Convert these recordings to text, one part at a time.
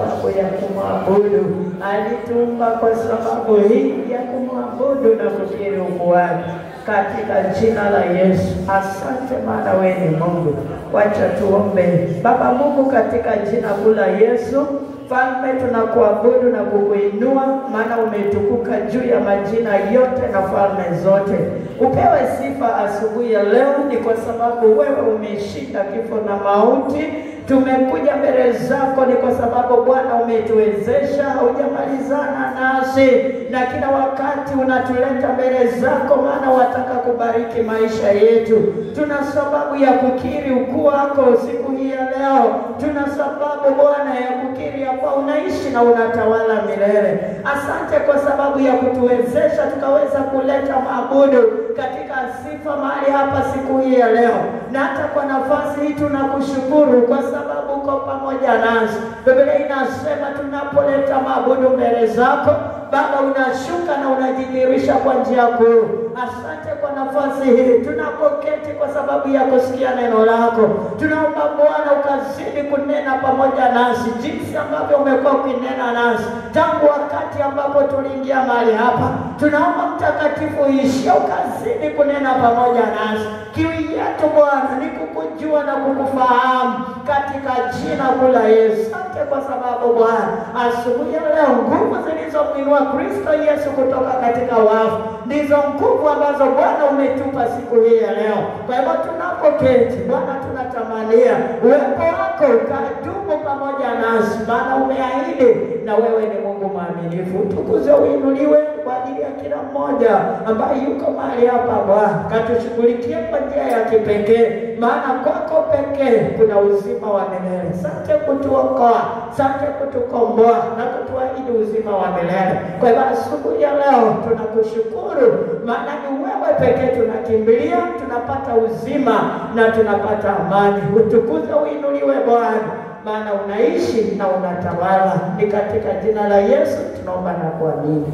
sababu ya kumwabudu. Alituumba kwa sababu hii ya kumwabudu na kukiri ukuu wake katika jina la Yesu. Asante maana wewe ni Mungu. Wacha tuombe. Baba Mungu, katika jina la Yesu, Mfalme, tunakuabudu na kukuinua maana umetukuka juu ya majina yote na falme zote. Upewe sifa asubuhi ya leo, ni kwa sababu wewe umeshinda kifo na mauti. Tumekuja mbele zako ni kwa sababu Bwana umetuwezesha, hujamalizana nasi, na kila wakati unatuleta mbele zako maana wataka kubariki maisha yetu. Tuna sababu ya kukiri ukuu wako siku hii ya leo. Tuna sababu Bwana ya kukiri ya kwa unaishi na unatawala milele. Asante kwa sababu ya kutuwezesha tukaweza kuleta maabudu katika sifa mahali hapa siku hii ya leo. Na hata kwa nafasi hii tunakushukuru kwa sababu uko pamoja nasi. Biblia inasema tunapoleta maabudu mbele zako, Baba unashuka na unajidhihirisha kwa njia kuu. Asante kwa nafasi hii tunapoketi kwa sababu ya kusikia neno lako. Tunaomba Bwana ukazidi kunena pamoja nasi jinsi ambavyo umekuwa ukinena nasi tangu wakati ambapo tuliingia mahali hapa. Tunaomba Mtakatifu ishia ukazidi kunena pamoja nasi. Kiu yetu Bwana ni kukujua na kukufahamu katika jina la Yesu. Asante kwa sababu Bwana asubuhi ya leo nguvu zilizomwinua Kristo Yesu kutoka katika wafu ndizo nguvu ambazo Bwana umetupa siku hii ya leo. Kwa hivyo tunapoketi Bwana tunatamania uwepo wako ukadumu pamoja nasi, maana umeahidi na wewe ni Mungu mwaminifu. Utukuzwe uinuliwe kwa ajili ya kila mmoja ambaye yuko mahali hapa Bwana. Katushughulikie kwa njia ya kipekee, maana kwako pekee kuna uzima wa milele. Asante kutuokoa, asante kutukomboa na kutuahidi uzima wa milele. Kwa hivyo asubuhi ya leo tunakushukuru, maana ni wewe pekee tunakimbilia, tunapata uzima na tunapata amani. Utukuzwe uinuliwe Bwana, maana unaishi na unatawala. Ni katika jina la Yesu tunaomba na kuamini.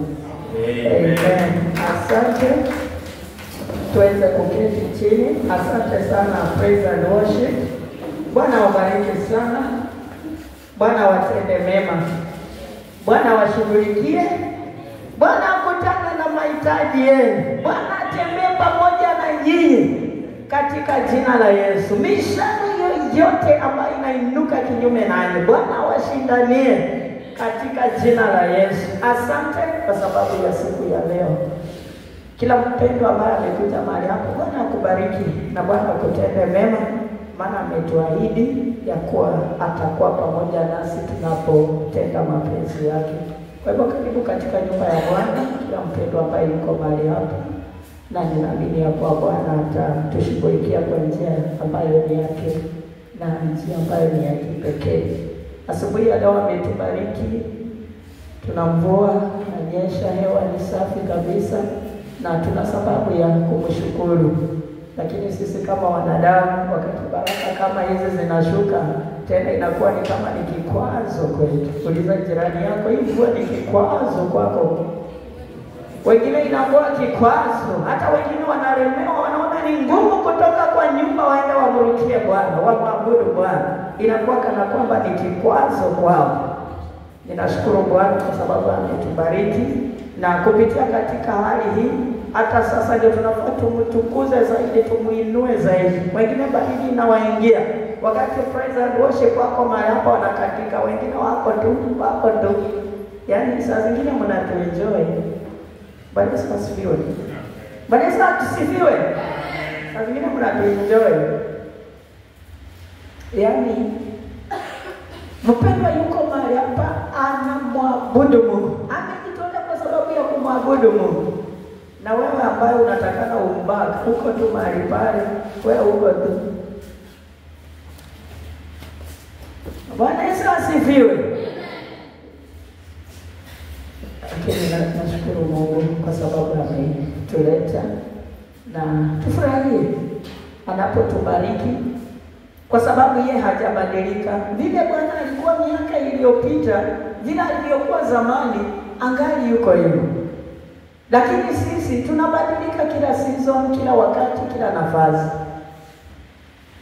Amen. Asante. Tuweze kuketi chini. Asante sana praise and worship. Bwana wabariki sana. Bwana watende mema. Bwana washughulikie. Bwana akutane na mahitaji yenu. Bwana atembee pamoja na nyinyi katika jina la Yesu. Mishale yoyote ambayo inainuka kinyume nanyi, Bwana washindanie katika jina la Yesu. Asante kwa sababu ya siku ya leo. Kila mpendwa ambaye amekuja mahali hapo, Bwana akubariki na Bwana akutende mema, maana ametuahidi ya kuwa atakuwa pamoja nasi tunapotenda mapenzi yake. Kwa hivyo karibu katika nyumba ya Bwana kila mpendwa ambaye yuko mahali hapo, na ninaamini ya kuwa Bwana atatushughulikia kwa njia ambayo ni yake na njia ambayo ni ya kipekee. Asubuhi ya leo ametubariki, tuna mvua inanyesha, hewa ni safi kabisa na tuna sababu ya kumshukuru. Lakini sisi kama wanadamu, wakati baraka kama hizi zinashuka, tena inakuwa ni kama ni kikwazo kwetu. Uliza jirani yako, hii mvua ni kikwazo kwako? Wengine inakuwa kikwazo, hata wengine wanaremewa, wanaona ni ngumu kutoka kwa nyumba waende wamrukie Bwana, wamwabudu Bwana. Inakuwa kana kwamba ni kikwazo kwao. Ninashukuru Bwana kwa sababu ametubariki, na kupitia katika hali hii hata sasa ndio tunafaa tumtukuze zaidi, tumuinue zaidi. Wengine baridi inawaingia wakati praise and worship wako mahali hapa wanakatika, wengine wako tu. Yaani saa zingine mnatuenjoy. Bwana Yesu asifiwe. Bwana Yesu asifiwe. Saa zingine mnatuenjoy. Yaani mpendwa yuko mahali hapa anamwabudu Mungu. Amejitolea kwa sababu ya kumwabudu Mungu. Na wewe ambaye unatakana umbaki uko tu mahali pale, wewe uko tu. Bwana Yesu asifiwe. Lakini nashukuru Mungu kwa sababu ametuleta na tufurahie anapotubariki, kwa sababu yeye hajabadilika. Vile Bwana alikuwa miaka iliyopita, vile alivyokuwa zamani, angali yuko hivyo. Lakini sisi tunabadilika kila season, kila wakati, kila nafasi.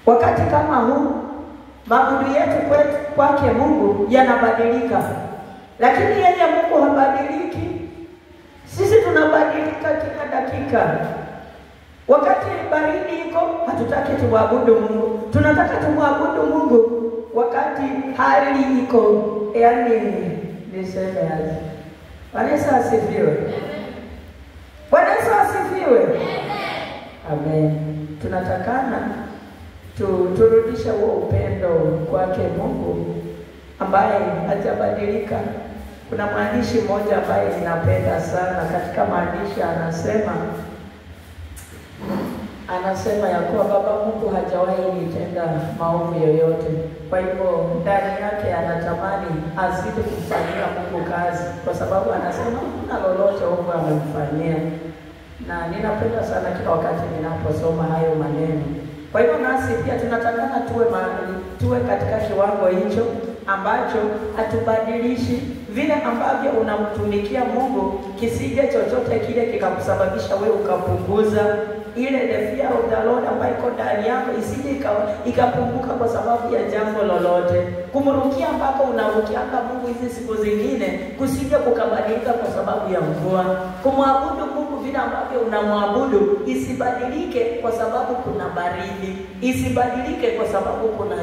Wakati kama huu Maabudu yetu kwake Mungu yanabadilika. Lakini yeye Mungu habadiliki. Sisi tunabadilika kila dakika. Wakati baridi iko, hatutaki tumwabudu Mungu. Tunataka tumwabudu Mungu wakati hali iko, yaani niseme aje. Bwana Yesu asifiwe. Bwana Yesu asifiwe. Amen. Tunatakana turudisha huo upendo kwake Mungu ambaye hajabadilika. Kuna mwandishi mmoja ambaye ninapenda sana. Katika maandishi anasema ya kuwa Baba Mungu hajawahi nitenda maovu yoyote. Kwa hivyo ndani yake anatamani azidi kufanyia Mungu kazi, kwa sababu anasema kuna lolote Mungu amemfanyia. Na ninapenda sana kila wakati ninaposoma hayo maneno. Kwa hivyo nasi pia tunatakana tuwe katika kiwango hicho ambacho hatubadilishi. Vile ambavyo unamtumikia Mungu, kisije chochote kile kikakusababisha wewe ukapunguza ile the fear of the Lord ambayo iko ndani yako, isije ikapunguka kwa sababu ya jambo lolote. Kumrukia ambako unarukia Mungu hizi siku zingine, kusije kukabadilika kwa sababu ya mvua. Kumwabudu Mungu vile ambavyo unamwabudu isibadilike kwa sababu kuna baridi, isibadilike kwa sababu kuna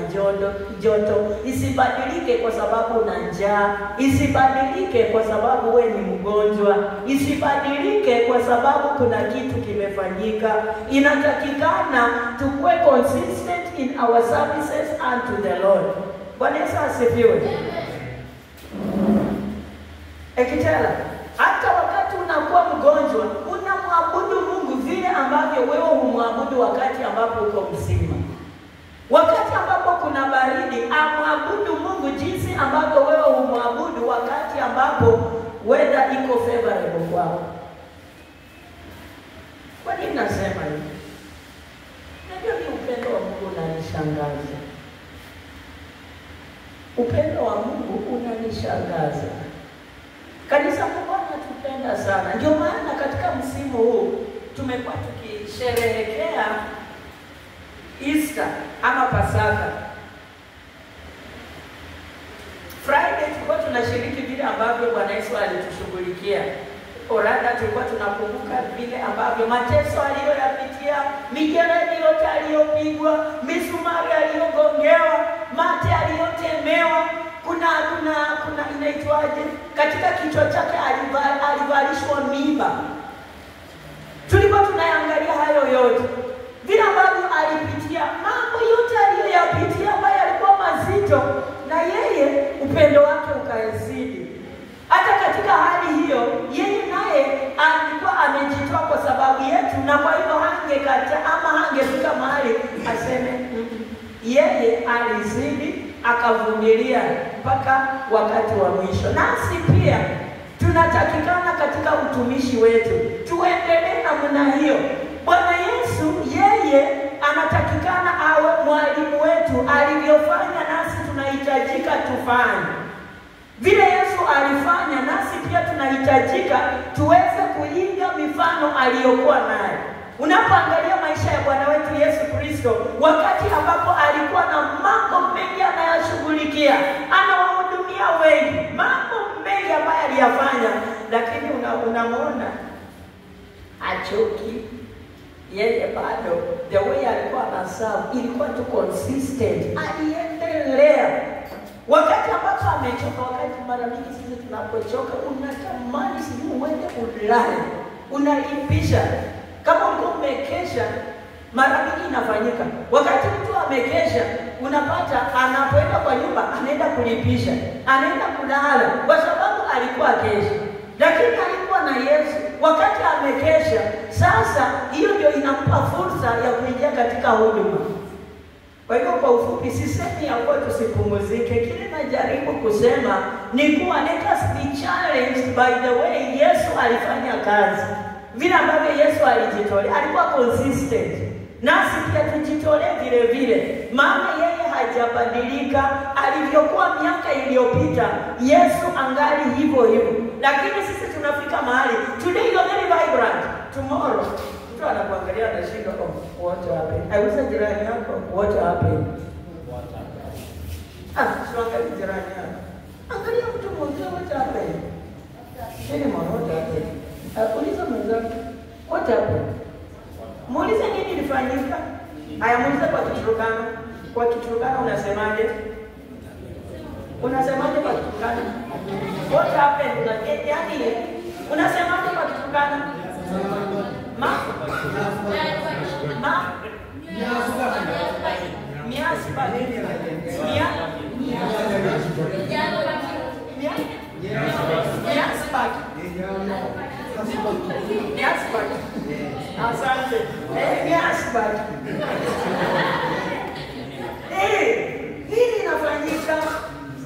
joto, isibadilike kwa sababu una njaa, isibadilike kwa sababu wewe ni mgonjwa, isibadilike kwa sababu kuna kitu kimefanyika. Inatakikana tukue consistent in our services unto the Lord. Bwana Yesu asifiwe. Ekitela, hata wakati unakuwa mgonjwa, unamwabudu Mungu vile ambavyo wewe humwabudu wakati ambapo uko mzima. Wakati ambapo kuna baridi, amwabudu Mungu jinsi ambavyo wewe humwabudu wakati ambapo weather iko favorable kwako. Kwa nini nasema hivi? Najua ni upendo wa Mungu unanishangaza. Upendo wa Mungu unanishangaza. Kanisa Mungu anatupenda sana. Ndio maana katika msimu huu tumekuwa tukisherehekea Easter ama Pasaka. Friday tulikuwa tunashiriki vile ambavyo Bwana Yesu alitushughulikia. Orada tulikuwa tunakumbuka vile ambavyo mateso aliyoyapitia, mijeledi yote aliyopigwa, misumari aliyogongewa, mate aliyotemewa, kuna inaitwaje? Katika kichwa chake alivalishwa miiba. Tulikuwa tunayangalia hayo yote. Vile ambavyo alipitia, mambo yote aliyoyapitia ambayo yalikuwa mazito, na yeye upendo wake ukazidi. Hata katika hali hiyo, yeye naye alikuwa amejitoa kwa sababu yetu, na kwa hivyo hangekata ama hangefika mahali aseme yeye alizidi, akavumilia mpaka wakati wa mwisho. Nasi pia tunatakikana katika utumishi wetu tuendelee namna hiyo. Bwana Yesu yeye anatakikana awe mwalimu wetu. Alivyofanya nasi tunahitajika tufanye vile Yesu alifanya, nasi pia tunahitajika tuweze kuiga mifano aliyokuwa nayo. Unapoangalia maisha ya Bwana wetu Yesu Kristo, wakati ambapo alikuwa na mambo mengi anayashughulikia, anawahudumia wengi, mambo mengi ambayo aliyafanya, lakini unamwona achoki. Yeye bado the way alikuwa anaserve ilikuwa tu consistent, aliendelea. Wakati ambapo amechoka, wakati mara mingi sisi tunapochoka unatamani sijui uende ulale, unalipisha. Kama ulikuwa umekesha, mara mingi inafanyika. Wakati mtu amekesha, unapata anapoenda kwa nyumba anaenda kulipisha, anaenda kulala kwa sababu alikuwa kesha. Lakini alikuwa na Yesu wakati amekesha. Sasa hiyo ndio inampa fursa ya kuingia katika huduma. Kwa hivyo kwa ufupi, sisemi ya kuwa tusipumzike. Kile najaribu kusema ni kuwa let us be challenged by the way Yesu alifanya kazi. Vile ambavyo Yesu alijitolea, alikuwa consistent. Nasi pia tujitolee vile vile. Maana yeye hajabadilika. Alivyokuwa miaka iliyopita, Yesu angali hivyo hivyo. Lakini sisi tunafika mahali, today you are very vibrant, tomorrow mtu anakuangalia anashindwa, what happened? Aiuza jirani yako, what happened? usiangalie jirani yako. Angalia mtu mmoja wote hapa. Nini mmoja hapa? Uliza mwenzako. Wote hapa. Muulize nini ilifanyika? Haya, muulize kwa Kiturkana. Kwa Kiturkana unasemaje? Unasemaje kwa Kiturkana? What happened? Yaani unasemaje kwa Kiturkana? Asante. Hili inafanyika.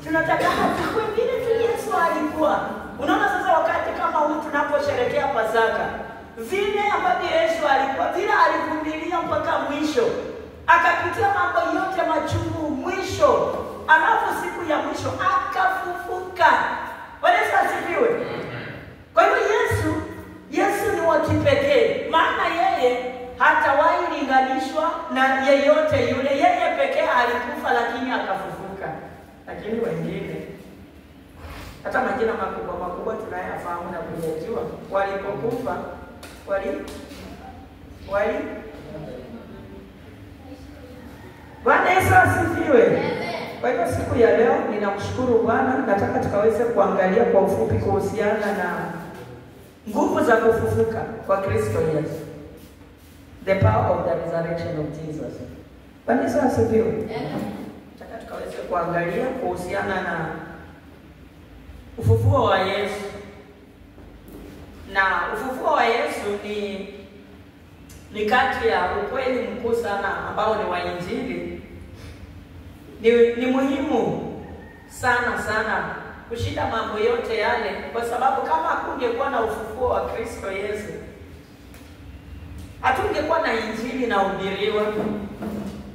Tunataka tukue vile tu Yesu alikuwa. Unaona sasa wakati kama huu tunaposherehekea Pasaka, vile ambavyo Yesu alikuwa, vile alivumilia mpaka mwisho, akapitia mambo yote machungu mwisho, alafu siku ya mwisho akafufuka. Bwana asifiwe. Kwa hivyo Yesu ni wa kipekee, maana yeye hatawahi linganishwa na yeyote yule. Yeye pekee alikufa lakini akafufuka. Lakini wengine hata majina makubwa tunayafahamu na kujua, walipokufa Bwana Yesu asifiwe. Kwa hivyo siku ya leo ninamshukuru Bwana. Nataka tukaweze kuangalia kwa ufupi kuhusiana na nguvu za kufufuka kwa Kristo Yesu. The power of the resurrection of Jesus. Bwana Yesu asifiwe. Nataka tukaweze kuangalia kuhusiana na ufufuo wa Yesu. Na ufufuo wa Yesu ni kati ya ukweli mkuu sana ambao ni wa Injili. Ni muhimu sana kushinda mambo yote yale, kwa sababu kama hakungekuwa na ufufuo wa Kristo Yesu, hatungekuwa na Injili na ubiriwa,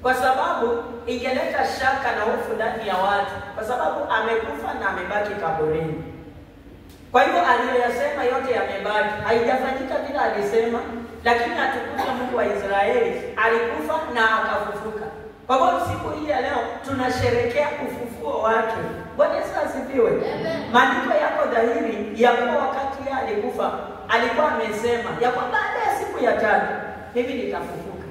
kwa sababu ingeleta shaka na hofu ndani ya watu, kwa sababu amekufa na amebaki kaburini. Kwa hivyo aliyoyasema yote yamebaki, haijafanyika vile alisema, lakini atukuzwe Mungu wa Israeli, alikufa na akafufuka. Kwa hivyo siku hii ya leo tunasherehekea ufufuo wake. Bwana Yesu asifiwe. Maandiko yako dhahiri ya kuwa wakati yeye alikufa, alikuwa amesema ya kwamba baada ya siku ya 3 mimi nitafufuka.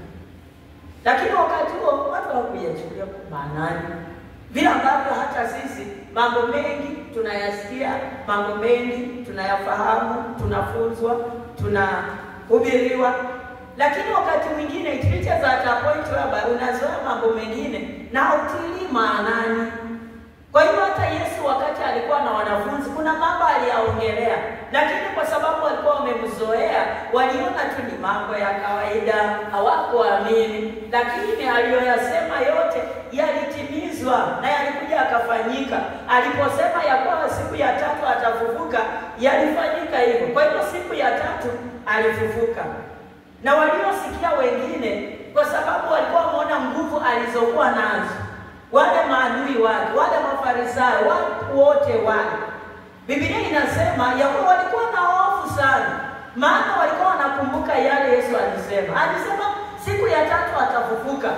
Lakini wakati huo watu hawakuyachukulia kwa maanani. Vile ambavyo hata sisi mambo mengi tunayasikia, mambo mengi tunayafahamu, tunafunzwa, tunahubiriwa, lakini wakati mwingine it reaches at a point where unazoea mambo mengine na hautilii maanani. Kwa hiyo hata Yesu wakati alikuwa na wanafunzi, kuna mambo aliyaongelea, lakini kwa sababu walikuwa wamemzoea, waliona tu ni mambo ya kawaida, hawakuamini. Lakini aliyoyasema yote yalitimizwa na yalikuja akafanyika. Aliposema ya kwamba siku ya 3 atafufuka, yalifanyika hivyo. Kwa hiyo siku ya 3 alifufuka. Na waliosikia wengine, kwa sababu walikuwa wameona nguvu alizokuwa nazo, wale maadui wake, wale mafarisayo, watu wote wale, Biblia inasema ya kuwa walikuwa na hofu sana, maana walikuwa wanakumbuka yale Yesu alisema. Alisema siku ya 3 atafufuka.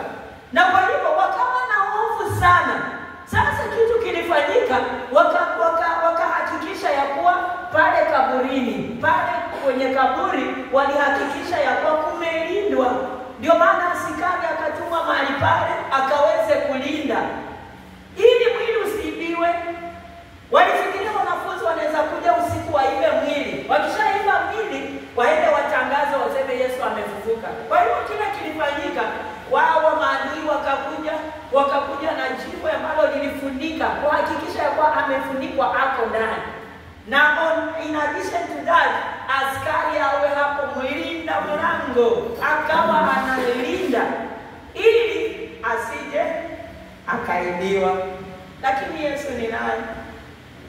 Na kwa hivyo wakawa na hofu sana. Sasa kitu kilifanyika, wakahakikisha ya kuwa pale kaburini, pale kwenye kaburi walihakikisha ya kuwa kumelindwa. Ndio maana askari akatuma mahali pale akaweze kulinda ili mwili usiibiwe. Walifikiria wanafunzi wanaweza kuja usiku waibe mwili. Wakishaiba mwili, waende watangaze waseme Yesu amefufuka. Kwa hiyo kila kilifanyika, wao maadui wakakuja na jiwe ambalo lilifunika kuhakikisha ya kuwa amefunikwa ako ndani. Na in addition to that, askari awe hapo mlinda mlango, akawa analinda ili asije akaibiwa. Lakini Yesu ni nani?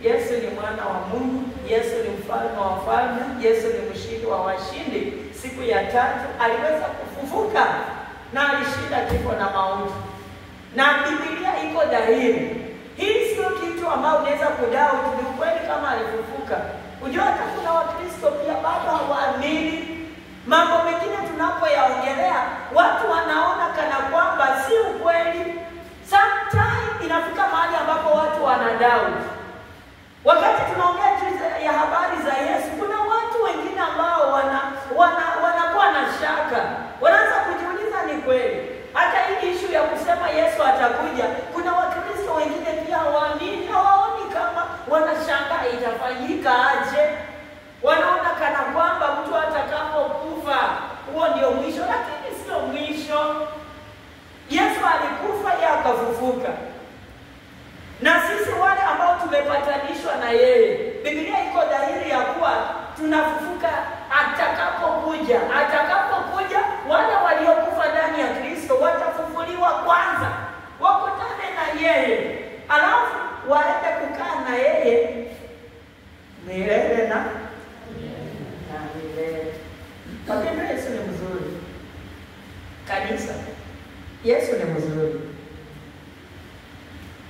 Yesu ni mwana wa Mungu, Yesu ni mfalme wa wafalme, Yesu ni mshindi wa washindi. Siku ya 3 aliweza kufufuka na alishinda kifo na mauti. Na Biblia iko dhahiri. Hii sio kitu ambao unaweza kudau ni ukweli kama alifufuka. Unajua hata kuna Wakristo pia bado hawaamini. Mambo mengine tunapoyaongelea, watu wanaona kana kwamba si ukweli. Sometimes inafika mahali ambapo watu wanashangaa itafanyika aje. Wanaona kana kwamba mtu atakapokufa huo ndio mwisho, lakini sio mwisho. Yesu alikufa, yeye akafufuka. Na sisi wale ambao tumepatanishwa na yeye, Biblia iko dhahiri ya kuwa tunafufuka atakapokuja. Atakapokuja, wale waliokufa ndani ya Kristo watafufuliwa kwanza, wakutane na yeye, alafu waende kukaa na yeye milele na milele. Wapendwa, Yesu ni mzuri. Kanisa, Yesu ni mzuri.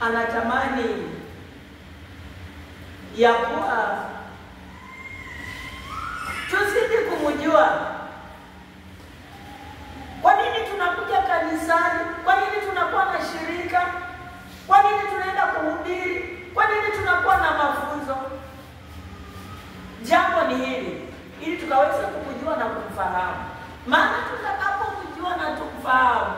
Anatamani ya kuwa tuzidi kumjua. Kwa nini tunakuja kanisani? Kwa nini tunakuwa na shirika? Kwa nini tunaenda kuhubiri? Kwa nini tunakuwa na mafunzo? Jambo ni hili, ili tukaweze kumjua na kumfahamu. Maana tutakapomjua na kumfahamu,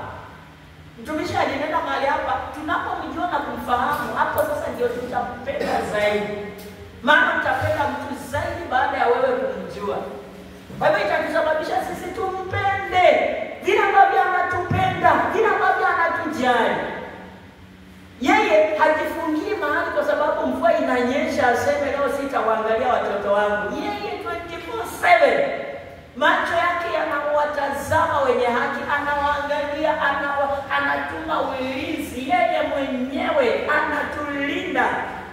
mtumishi alinena mahali hapa, tunapomjua na kumfahamu, hapo sasa ndio tutampenda zaidi. Maana utapenda mtu zaidi baada ya wewe kumjua. Kwa hivyo itatusababisha sisi tumpende vile ambavyo anatupenda, vile ambavyo anatujali. Yeye hajifungii mahali kwa sababu mvua inanyesha aseme leo sitawaangalia watoto wangu. Yeye 24/7 macho yake yanawatazama wenye haki, anawaangalia, anatuma ulinzi. Yeye mwenyewe anatulinda,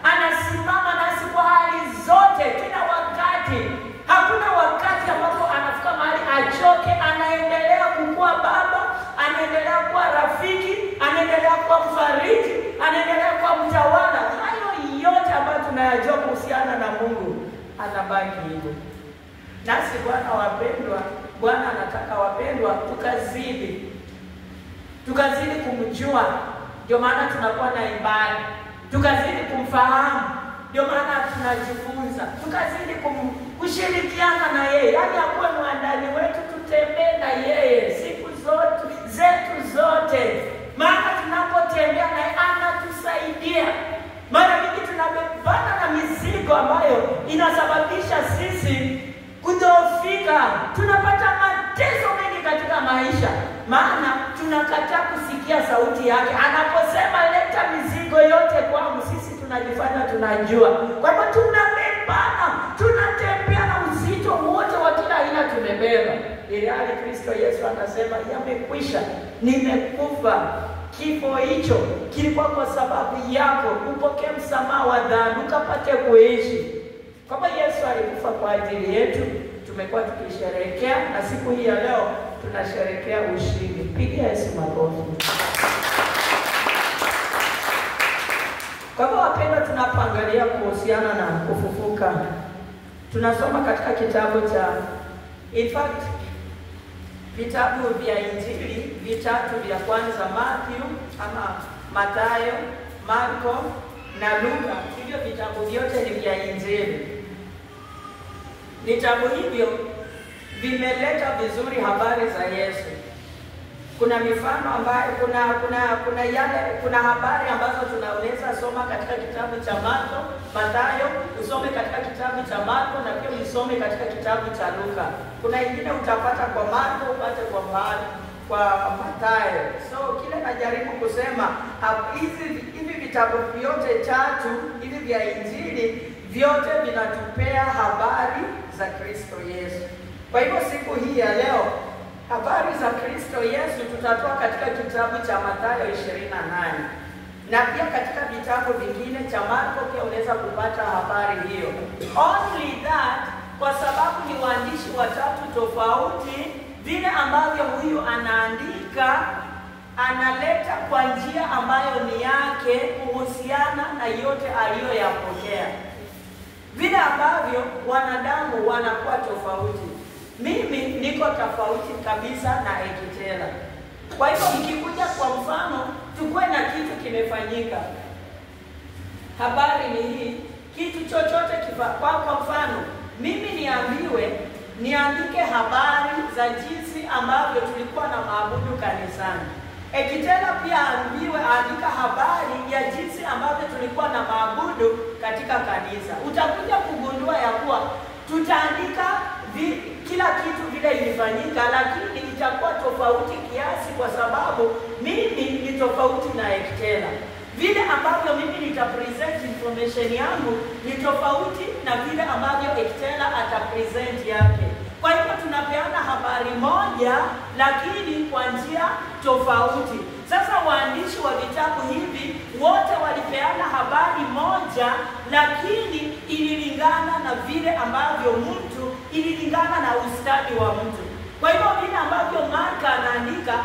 anasimama nasi kwa hali zote, kila wakati. Hakuna wakati ambapo anafika mahali achoke. Anaendelea kukuwa baba, anaendelea kuwa rafiki, anaendelea kuwa mfariji, anaendelea kuwa mtawala. Hayo yote ambayo tunayajua kuhusiana na Mungu, anabaki hivyo. Nasi Bwana wapendwa, Bwana anataka wapendwa tukazidi kumjua. Ndio maana tunakuwa na ibada. Tukazidi kumfahamu, ndio maana tunajifunza. Tukazidi kushirikiana na yeye, yaani akuwe mwandani wetu, tutembee na yeye siku zetu zote. Maana tunapotembea naye anatusaidia. Mara nyingi tunabebana na mizigo ambayo inasababisha sisi kudhoofika. Tunapata mateso mengi katika maisha, maana tunakataa kusikia sauti yake. Anaposema leta mizigo yote kwangu, sisi tunajifanya tunajua. Kwa hivyo tunabebana, tunatembea na uzito wote wa kila aina tumebeba. Ilhali Kristo Yesu anasema yamekwisha, nimekufa. Kifo hicho kilikuwa kwa sababu yako, upokee msamaha wa dhambi, ukapate kuishi. Kama Yesu alikufa kwa ajili yetu, tumekuwa tukisherehekea, na siku hii ya leo tunasherehekea ushindi. Pigia Yesu makofi. Kwa hivyo wapendwa, tunapoangalia kuhusiana na kufufuka, tunasoma katika kitabu cha, in fact, vitabu vya Injili vitatu vya kwanza, Mathayo, Marko na Luka. Hivyo vitabu vyote ni vya Injili. Vitabu hivyo vimeleta vizuri habari za Yesu. Kuna mifano ambayo kuna habari ambazo tunaweza soma katika kitabu cha Mathayo, usome katika kitabu cha Marko, na pia usome katika kitabu cha Luka. Kuna ingine utapata kwa Marko, upate kwa Mathayo. So kile najaribu kusema, hivi vitabu vyote tatu hivi vya Injili vyote vinatupea habari za Kristo Yesu. Kwa hivyo siku hii ya leo, habari za Kristo Yesu tutatoa katika kitabu cha Mathayo 28. Na pia katika vitabu vingine cha Marko pia unaweza kupata habari hiyo. Only that, kwa sababu ni waandishi watatu tofauti, vile ambavyo huyu anaandika, analeta kwa njia ambayo ni yake kuhusiana na yote aliyoyapokea. Vile ambavyo wanadamu wanakuwa tofauti. Mimi niko tofauti kabisa na Ekitela. Kwa hivyo ikikuja kwa mfano, tukue na kitu kimefanyika. Habari ni hii, kitu chochote kwa mfano, mimi niandike habari za jinsi ambavyo tulikuwa na maabudu kanisani. Ekitela pia aandika habari ya jinsi ambavyo tulikuwa na maabudu katika kanisa, utakuja kugundua ya kuwa tutaandika kila kitu vile ilifanyika, lakini itakuwa tofauti kiasi, kwa sababu mimi ni tofauti na Ektela. Vile ambavyo mimi nitapresent information yangu ni tofauti na vile ambavyo Ektela atapresent yake. Kwa hivyo tunapeana habari moja lakini kwa njia tofauti. Sasa waandishi wa vitabu hivi wote walipeana habari moja, lakini ililingana na vile ambavyo mtu, ililingana na ustadi wa mtu. Kwa hivyo vile ambavyo Marka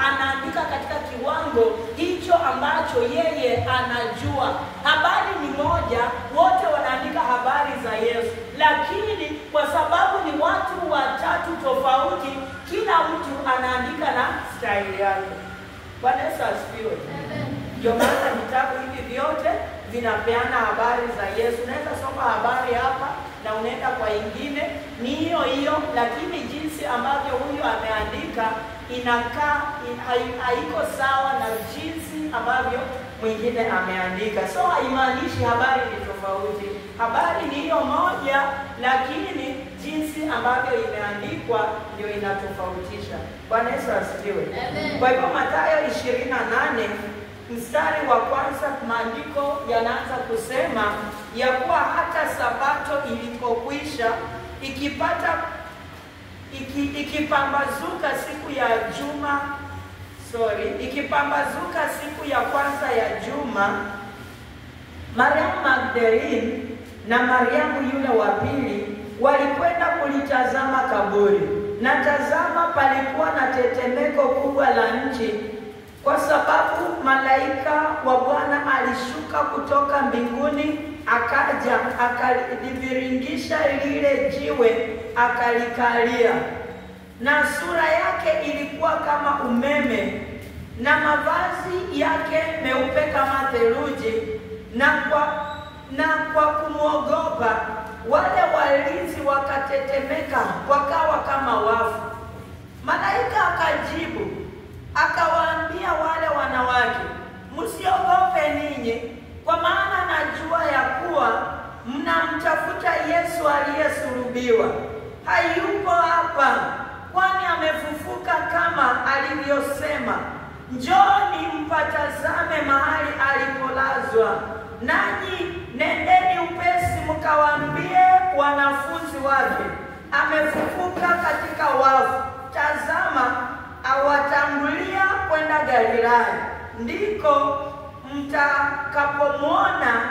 anaandika katika kiwango hicho ambacho yeye anajua. Habari ni moja, wote wanaandika habari za Yesu, lakini kwa sababu ni watu watatu tofauti, kila mtu anaandika na style yake. Bwana Yesu asifiwe. Ndio maana vitabu hivi vyote vinapeana habari za Yesu. Unaweza soma habari hapa na unaenda kwa ingine, ni hiyo hiyo, lakini jinsi ambavyo huyo ameandika inakaa haiko sawa na jinsi ambavyo mwingine ameandika. So haimaanishi habari ni tofauti. Habari ni hiyo moja, lakini jinsi ambavyo imeandikwa ndio inatofautisha. Bwana Yesu asifiwe. Kwa hivyo Mathayo 28 mstari wa kwanza, maandiko yanaanza kusema ya kuwa hata Sabato ilipokwisha, ikipambazuka siku ya kwanza ya juma, Mariamu Magdalene na Mariamu yule wa pili walikwenda kulitazama kaburi. Na tazama, palikuwa na tetemeko kubwa la nchi, kwa sababu malaika wa Bwana alishuka kutoka mbinguni, akaja akaliviringisha lile jiwe, akalikalia. Na sura yake ilikuwa kama umeme, na mavazi yake meupe kama theluji. Na kwa kumwogopa wale walinzi wakatetemeka, wakawa kama wafu. Malaika akajibu akawaambia wale wanawake, msiogope ninyi, kwa maana najua ya kuwa mnamtafuta Yesu aliyesulubiwa. Hayupo hapa, kwani amefufuka kama alivyosema. Njooni mpatazame mahali alipolazwa. Nanyi nendeni upesi mkawaambie wanafunzi wake, amefufuka katika wafu. Tazama, awatangulia kwenda Galilaya, ndipo mtakapomwona.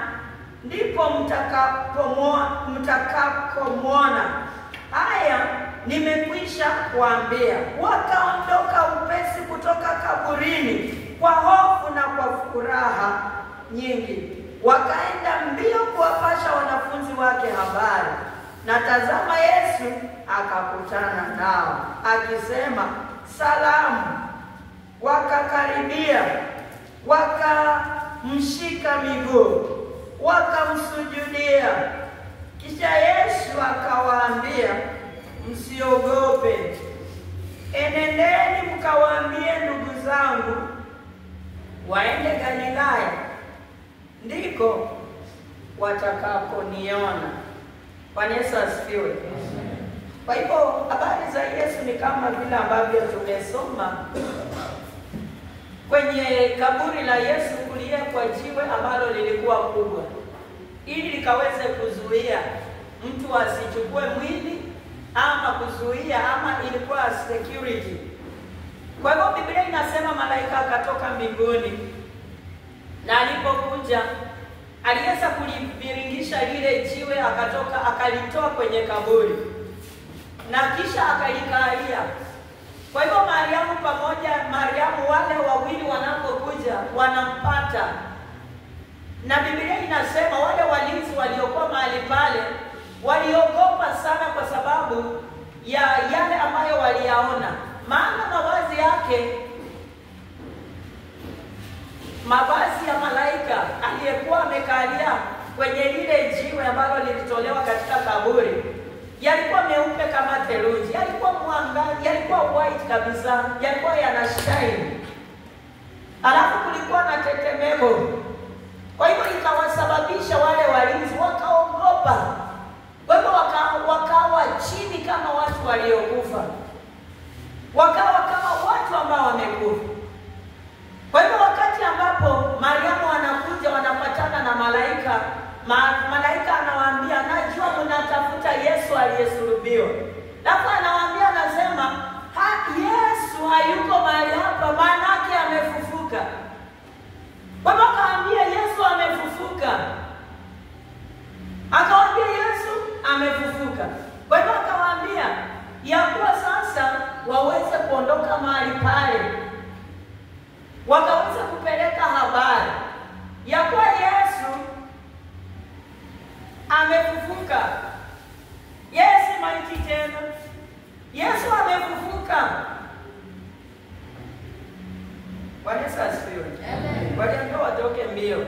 Haya nimekwisha kuambia. Wakaondoka upesi kutoka kaburini kwa hofu na kwa furaha nyingi, wakaenda mbio kuwapasha wanafunzi wake habari. Na tazama, Yesu akakutana nao akisema, salamu. Wakakaribia, wakamshika miguu, wakamsujudia. Kisha Yesu akawaambia, msiogope. Enendeni mkawaambie ndugu zangu waende Galilaya, ndiko watakaponiona. Bwana Yesu asifiwe. Kwa hivyo habari za Yesu ni kama vile ambavyo tumesoma. Kwenye kaburi la Yesu kuliwekwa jiwe ambalo lilikuwa kubwa, ili likaweze kuzuia mtu asichukue mwili ama kuzuia, ama ilikuwa security. Kwa hivyo Biblia inasema malaika akatoka mbinguni, na alipokuja aliweza kuliviringisha lile jiwe, akatoka akalitoa kwenye kaburi na kisha akalikalia. Kwa hivyo Mariamu wale wawili wanapokuja wanampata, na Biblia inasema wale walinzi waliokuwa mahali pale waliogopa sana kwa sababu ya yale ambayo waliyaona. Maana mavazi ya malaika aliyekuwa amekalia kwenye lile jiwe ambalo lilitolewa katika kaburi yalikuwa meupe kama theluji, yalikuwa mwangaza, yalikuwa white kabisa, yalikuwa yana shine. Alafu kulikuwa na tetemeko. Kwa hivyo ikawasababisha wale walinzi wakaogopa. Kwa hivyo wakawa chini kama watu waliokufa, wakawa kama watu ambao wamekufa. Kwa hivyo wakati ambapo Mariamu anakuja, wanapatana na malaika, malaika anawaambia, najua mnatafuta Yesu aliyesulubiwa. Alafu anawaambia, anasema, Yesu hayuko mahali hapa, maanake amefufuka. Kwa hivyo akawaambia Yesu amefufuka. Akawaambia Yesu amefufuka. Kwa hivyo akawaambia ya kuwa sasa waweze kuondoka mahali pale, wakaweza kupeleka habari ya kuwa Yesu amefufuka. Yesu maiti tena, Yesu amefufuka. Bwana Yesu asifiwe. Amen. Waliambiwa watoke mbio.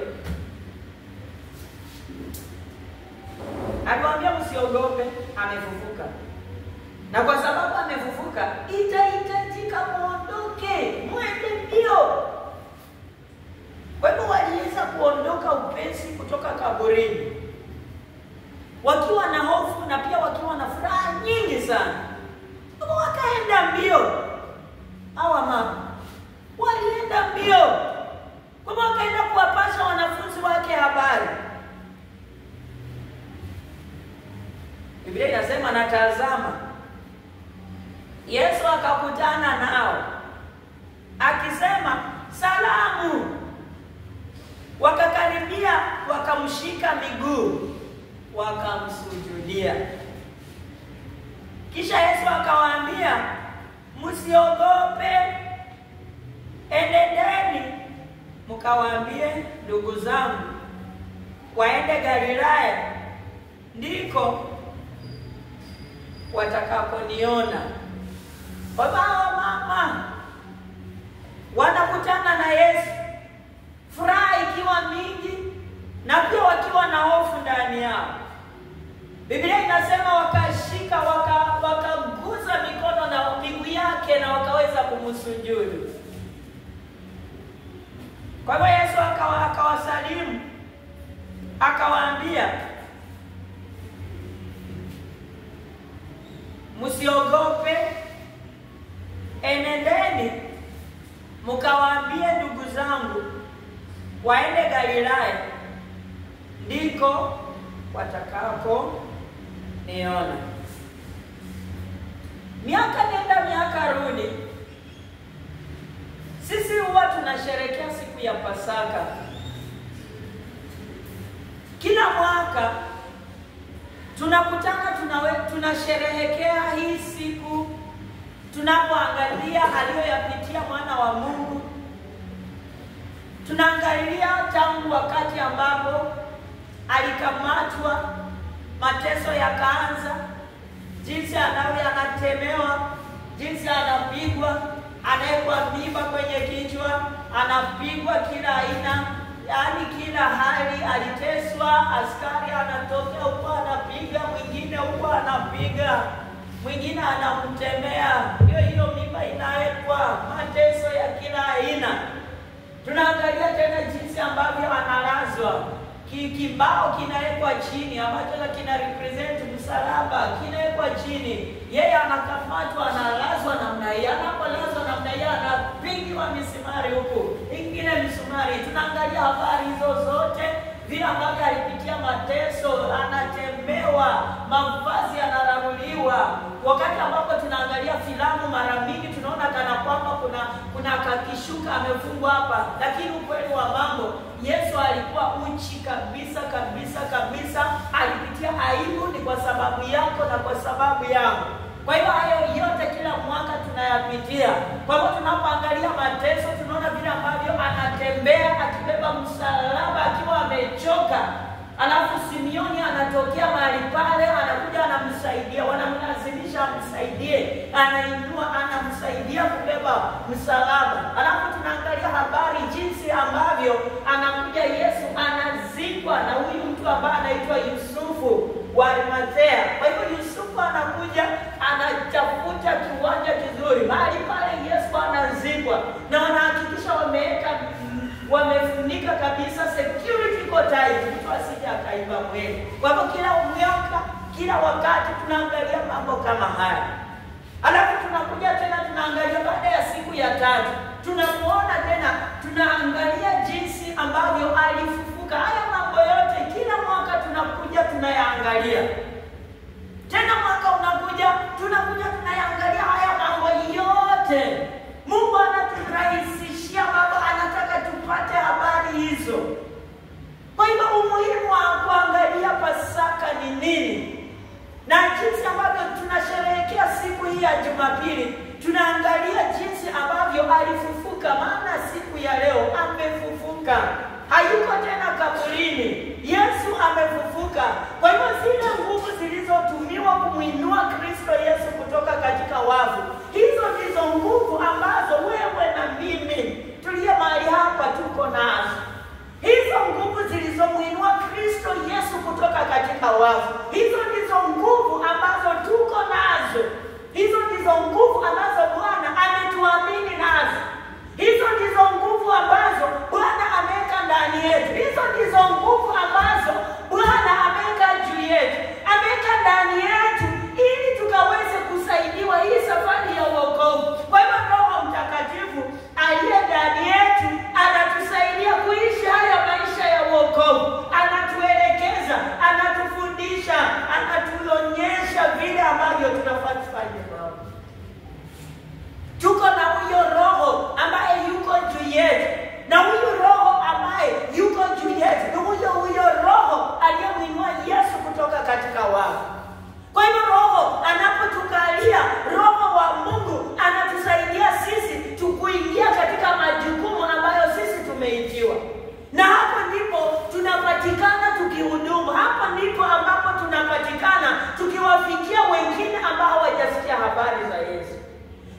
Aliwaambia msiogope, amefufuka. Na kwa sababu amefufuka, itahitajika muondoke, mwende mbio. Kwa hivyo waliweza kuondoka upesi kutoka kaburini, wakiwa na hofu na pia wakiwa na furaha nyingi sana. Wakaenda mbio. Hawa mama walienda mbio. Kwa hivyo wakaenda kuwapasha wanafunzi wake habari. Biblia inasema, natazama, Yesu akakutana nao akisema, salamu. Wakakaribia, wakamshika miguu, wakamsujudia. Kisha Yesu akawaambia, msiogope, enendeni mkawaambie ndugu zangu waende Galilaya, ndiko watakaponiona. Baba mama wanakutana na Yesu, furaha ikiwa mingi na pia wakiwa na hofu ndani yao. Biblia inasema wakashika, wakaguza mikono na miguu yake na wakaweza kumsujudu. Kwa hivyo Yesu akawasalimu, akawaambia, msiogope, enendeni mkawaambie ndugu zangu waende Galilaya, ndiko watakako niona. Miaka nenda miaka rudi, sisi huwa tunasherehekea siku ya Pasaka. Kila mwaka tunakutana, tunasherehekea hii siku tunapoangalia aliyoyapitia mwana wa Mungu. Tunaangalia tangu wakati ambapo alikamatwa, mateso yakaanza, jinsi anatemewa, jinsi anapigwa, anawekwa mimba kwenye kichwa, anapigwa kila aina, yaani kila hali aliteswa. Askari anatokea huko anapiga, mwingine huko anapiga, mwingine anamtemea, hiyo mimba inawekwa, mateso ya kila aina. Tunaangalia tena jinsi ambavyo analazwa, kibao kinawekwa chini ambacho kina represent msalaba, kinawekwa chini. Yeye anakamatwa, analazwa namna hii, anapolazwa namna hii anapigwa misumari huku, ingine misumari. Tunaangalia habari hizo zote, vile ambavyo alipitia mateso, anatembewa, mavazi yanararuliwa. Wakati ambapo tunaangalia filamu, mara mingi tunaona kana kwamba kuna kakishuka amefungwa hapa, lakini ukweli wa mambo, Yesu alikuwa uchi kabisa kabisa kabisa. Alipitia aibu, ni kwa sababu yako na kwa sababu yangu. Kwa hiyo hayo yote kila mwaka tunayapitia. Kwa hivyo tunapoangalia mateso, tunaona vile ambavyo anatembea akibeba msalaba akiwa amechoka. Alafu Simeoni anatokea mahali pale, anakuja anamsaidia, wanamlazimisha amsaidie, anainua, anamsaidia kubeba msalaba. Alafu tunaangalia habari jinsi ambavyo anakuja Yesu, anazikwa na huyu mtu ambaye anaitwa Yusufu wa Arimathea. Kwa hivyo Yusufu anakuja, anatafuta kiwanja kizuri, mahali pale Yesu anazikwa, na wanahakikisha wamefunika kabisa, security akaiva mwili. Kwa hivyo kila wakati tunaangalia mambo kama haya. Alafu tunakuja tena tunaangalia baada ya siku ya 3. Tunamuona tena, tunaangalia jinsi ambavyo alifufuka. Haya mambo yote kila mwaka tunakuja tunayaangalia. Tena mwaka unakuja, tunakuja tunayaangalia haya mambo yote. Mungu anaturahisishia mambo, anataka tupate habari hizo. Kwa hivyo umuhimu wa kuangalia Pasaka ni nini? Na jinsi ambavyo tunasherehekea siku hii ya Jumapili, tunaangalia jinsi ambavyo alifufuka, maana siku ya leo amefufuka. Hayuko tena kaburini. Yesu amefufuka. Kwa hivyo zile nguvu zilizotumiwa kumuinua Kristo Yesu kutoka katika wafu, hizo ndizo nguvu ambazo wewe na mimi tuliye mahali hapa tuko nazo. Hizo nguvu zilizomuinua Kristo Yesu kutoka katika wafu, hizo ndizo nguvu ambazo tuko nazo. Hizo ndizo nguvu ambazo Bwana ametuamini nazo. Hizo ndizo nguvu ambazo Bwana ameweka ndani yetu. Hizo ndizo nguvu ambazo Bwana ameweka juu yetu, ameweka ndani yetu, ili tukaweze kusaidiwa hii safari ya wokovu. Kwa hivyo Roho Mtakatifu aliye ndani yetu anatusaidia kuishi haya maisha ya wokovu. Anatuelekeza, anatufundisha, anatuonyesha vile ambavyo tunafaa tufanye. Tuko na huyo Roho ambaye yuko juu yetu. Na huyo Roho ambaye yuko juu yetu ni huyo Roho aliyemuinua Yesu kutoka katika wafu. Kwa hivyo Roho anapotukalia, Roho wa Mungu anatusaidia sisi tukuingia katika majukumu ambayo sisi tumeitiwa. Na hapo ndipo tunapatikana tukihudumu. Hapo ndipo ambapo tunapatikana tukiwafikia wengine ambao hawajasikia habari za Yesu.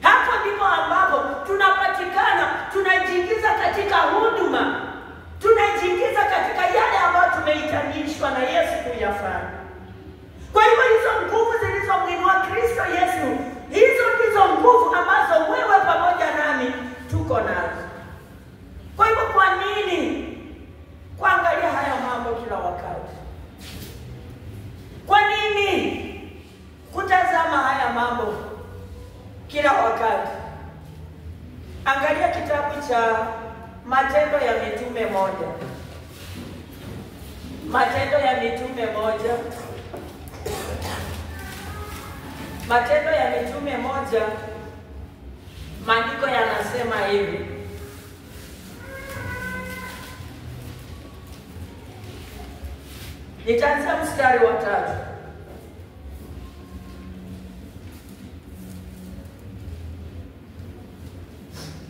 Hapo ndipo ambapo tunapatikana, tunajiingiza katika huduma. Tunajiingiza katika yale ambayo tumeitanishwa na Yesu kuyafanya. Kwa hivyo hizo nguvu zilizomuinua Kristo Yesu, hizo ndizo nguvu ambazo wewe pamoja nami tuko nazo. Kwa hivyo kwa nini kuangalia haya mambo kila wakati? Kwa nini kutazama haya mambo kila wakati? Angalia kitabu cha Matendo ya Mitume 1. Matendo ya Mitume 1. Matendo ya Mitume 1, maandiko yanasema hivi. Nitaanza mstari wa 3.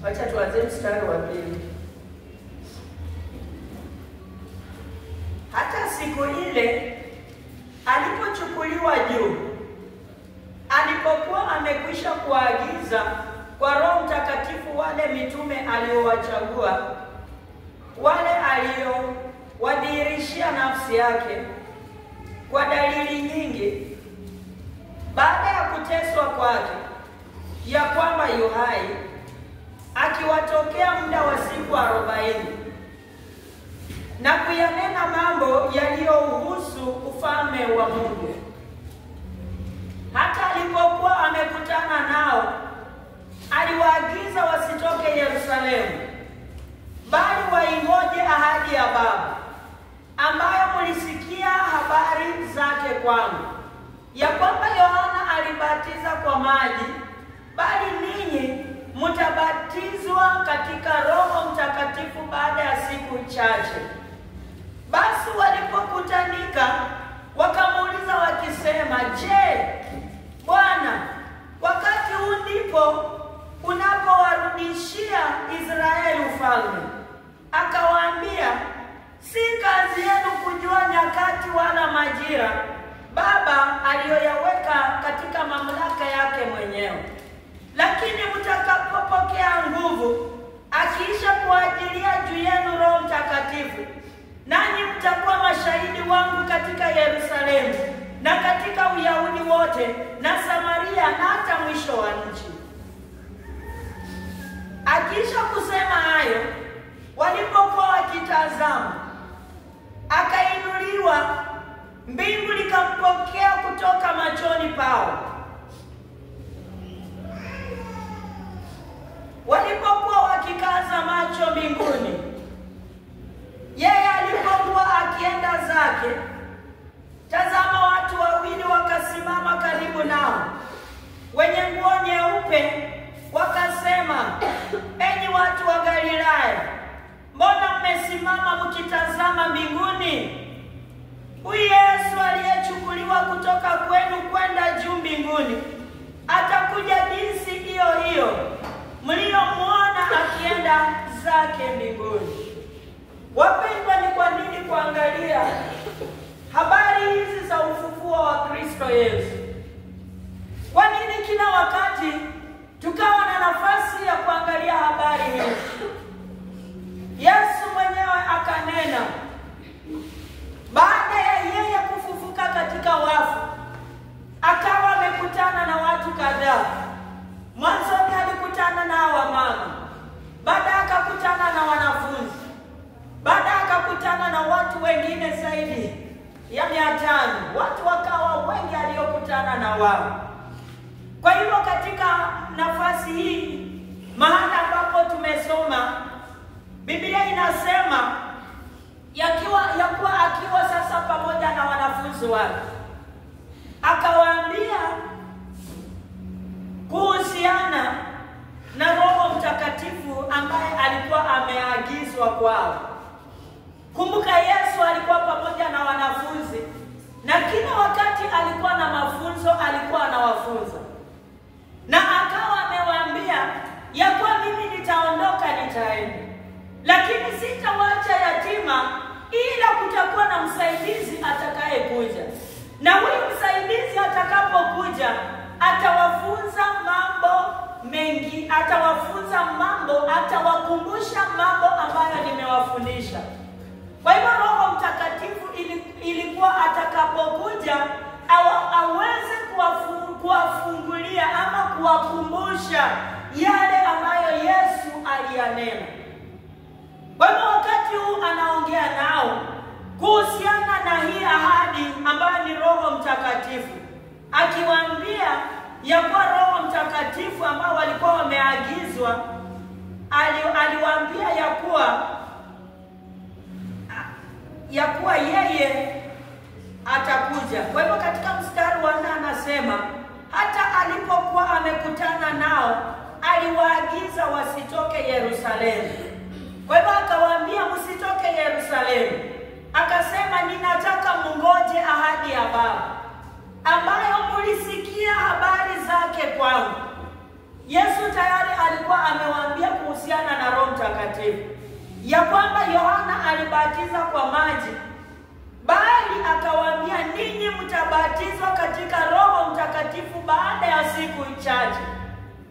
Wacha tuanze mstari wa 2. Hata siku ile alipochukuliwa juu, alipokuwa amekwisha kuagiza kwa Roho Mtakatifu wale mitume aliowachagua, wale aliowadhihirishia nafsi yake kwa dalili nyingi, baada ya kuteswa kwake, ya kwamba yu hai, akiwatokea muda wa siku 40 na kuyanena mambo yaliyohusu ufalme wa Mungu. Hata alipokuwa amekutana nao, aliwaagiza wasitoke Yerusalemu, bali waingoje ahadi ya Baba, ambayo mlisikia habari zake kwangu, ya kwamba Yohana alibatiza kwa maji, bali ninyi mtabatizwa katika Roho Mtakatifu baada ya siku chache. Basi walipokutanika, wakamuuliza wakisema, je, Bwana, wakati huu ndipo unapowarudishia Israeli ufalme? Akawaambia, si kazi yenu kujua nyakati wala majira Baba aliyoyaweka katika mamlaka yake mwenyewe. Lakini mtakapopokea nguvu, akiisha kuajilia juu yenu Roho Mtakatifu, nanyi mtakuwa mashahidi wangu katika Yerusalemu na katika Uyahudi wote na Samaria na hata mwisho wa nchi. Akiisha kusema hayo, walipokuwa wakitazama, akainuliwa, mbingu likampokea kutoka machoni pao. Walipokuwa wakikaza macho mbinguni, yeye alipokuwa akienda zake, tazama watu wawili wakasimama karibu nao, wenye nguo nyeupe, wakasema, enyi watu wa Galilaya, mbona mmesimama mkitazama mbinguni? Huyu Yesu aliyechukuliwa kutoka kwenu kwenda juu mbinguni, atakuja jinsi hiyo hiyo mliomuona akienda zake mbinguni. Wapendwa, ni kwa nini kuangalia habari hizi za ufufuo wa Kristo Yesu? Kwa nini kila wakati tukawa na nafasi ya kuangalia habari hizi? Yesu mwenyewe akanena baada ya yeye kufufuka katika wafu, akawa amekutana na watu kadhaa. Mwanzoni alikutana na wamama, baada akakutana na wanafunzi, baada akakutana na watu wengine zaidi ya 500. Watu wakawa wengi aliokutana na wao. Kwa hivyo katika nafasi hii, mahali ambapo tumesoma, Biblia inasema akiwa sasa pamoja na wanafunzi wake, akawaambia kuhusiana na Roho Mtakatifu ambaye alikuwa ameagizwa kwao. Kumbuka, Yesu alikuwa pamoja na wanafunzi, na kila wakati alikuwa na mafunzo, alikuwa anawafunza, na akawa amewaambia ya kuwa mimi nitaondoka, nitaenda, lakini sitawaacha yatima, ila kutakuwa na msaidizi atakayekuja. Na huyu msaidizi atakapokuja, atawafunza mambo mengi, atawakumbusha mambo ambayo nimewafundisha. Kwa hivyo Roho Mtakatifu ilikuwa atakapokuja aweze kuwafungulia ama kuwakumbusha yale ambayo Yesu aliyanena. Kwa hivyo wakati huu anaongea nao kuhusiana na hii ahadi ambayo ni Roho Mtakatifu, akiwaambia ya kuwa Roho Mtakatifu ambao walikuwa wameagizwa, aliwaambia ya kuwa yeye atakuja. Kwa hivyo katika mstari wa 4 anasema, hata alipokuwa amekutana nao, aliwaagiza wasitoke Yerusalemu. Kwa hivyo akawaambia, msitoke Yerusalemu. Akasema, ninataka mungoje ahadi ya Baba, ambayo mulisikia habari zake kwangu. Yesu tayari alikuwa amewaambia kuhusiana na Roho Mtakatifu, ya kwamba Yohana alibatiza kwa maji, bali akawaambia, ninyi mtabatizwa katika Roho Mtakatifu baada ya siku chache.